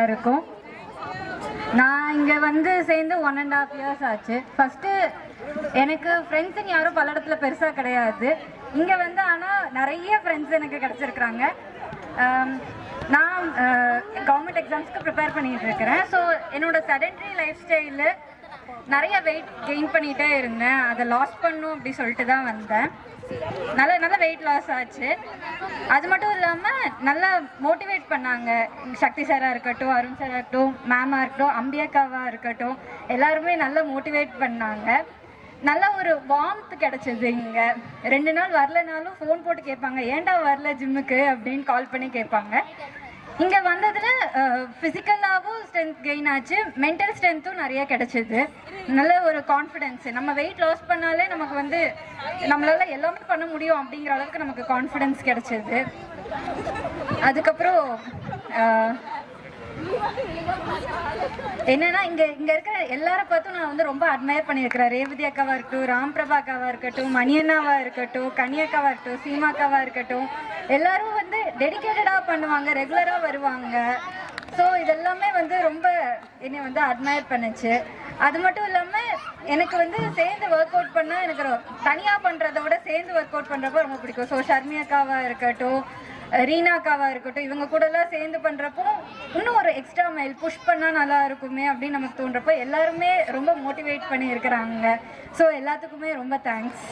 இருக்கும். நான் இங்கே வந்து சேர்ந்து 1.5 years ஆச்சு. ஃபஸ்ட்டு எனக்கு ஃப்ரெண்ட்ஸுங்க யாரும் பல இடத்துல பெருசாக கிடையாது. இங்கே வந்து ஆனால் நிறைய ஃப்ரெண்ட்ஸ் எனக்கு கிடச்சிருக்குறாங்க. நான் கவர்மெண்ட் எக்ஸாம்ஸ்க்கு ப்ரிப்பேர் பண்ணிகிட்டு இருக்கிறேன். ஸோ என்னோடய செடென்ட்ரி லைஃப் ஸ்டைலு நிறைய வெயிட் கெயின் பண்ணிகிட்டே இருந்தேன். அதை லாஸ் பண்ணும் அப்படி சொல்லிட்டு தான் வந்தேன். நல்ல வெயிட் லாஸ் ஆச்சு. அது மட்டும் இல்லாமல் நல்லா மோட்டிவேட் பண்ணாங்க. சக்தி சாராக இருக்கட்டும், அருண் சாராக இருக்கட்டும், மேமாக இருக்கட்டும், அம்பியக்காவாக இருக்கட்டும், எல்லாருமே நல்லா மோட்டிவேட் பண்ணாங்க. நல்ல ஒரு வார்ம்த் கிடச்சிது. இங்கே 2 நாள் வரலனாலும் ஃபோன் போட்டு கேட்பாங்க, ஏன்டா வரல ஜிம்முக்கு அப்படின்னு கால் பண்ணி கேட்பாங்க. இங்கே வந்ததில் ஃபிசிக்கலாகவும் ஸ்ட்ரென்த் கெயின் ஆச்சு, மென்டல் ஸ்ட்ரென்த்தும் நிறைய கிடச்சிது. நல்ல ஒரு கான்ஃபிடென்ஸு. நம்ம வெயிட் லாஸ் பண்ணாலே நமக்கு வந்து நம்மளால் எல்லாமே பண்ண முடியும் அப்படிங்கிற அளவுக்கு நமக்கு கான்ஃபிடென்ஸ் கிடச்சிது. அதுக்கப்புறம் என்னன்னா இங்கே இருக்கிற எல்லாரை பார்த்தும் நான் வந்து ரொம்ப அட்மையர் பண்ணியிருக்கிறேன். ரேவதி அக்காவாக இருக்கட்டும், ராம் பிரபா அக்காவாக இருக்கட்டும், மணியண்ணாவாக இருக்கட்டும், கனியக்காவாக இருக்கட்டும், சீமாக்காவாக இருக்கட்டும், எல்லாரும் வந்து டெடிக்கேட்டடாக பண்ணுவாங்க, ரெகுலராக வருவாங்க. ஸோ இதெல்லாமே வந்து ரொம்ப என்னை வந்து அட்மையர் பண்ணுச்சு. அது மட்டும் இல்லாமல் எனக்கு வந்து சேர்ந்து ஒர்க் அவுட் பண்ணால் எனக்கு தனியாக பண்ணுறத விட சேர்ந்து ஒர்க் அவுட் பண்ணுறப்போ ரொம்ப பிடிக்கும். ஸோ ஷர்மி அக்காவாக இருக்கட்டும், ரீனா அக்காவாக இருக்கட்டும், இவங்க கூடலாம் சேர்ந்து பண்ணுறப்போ இன்னும் ஒரு எக்ஸ்ட்ரா மைல் புஷ் பண்ணால் நல்லா இருக்குமே அப்படின்னு நமக்கு தோன்றப்போ எல்லாருமே ரொம்ப மோட்டிவேட் பண்ணி இருக்கிறாங்க. ஸோ எல்லாத்துக்குமே ரொம்ப தேங்க்ஸ்.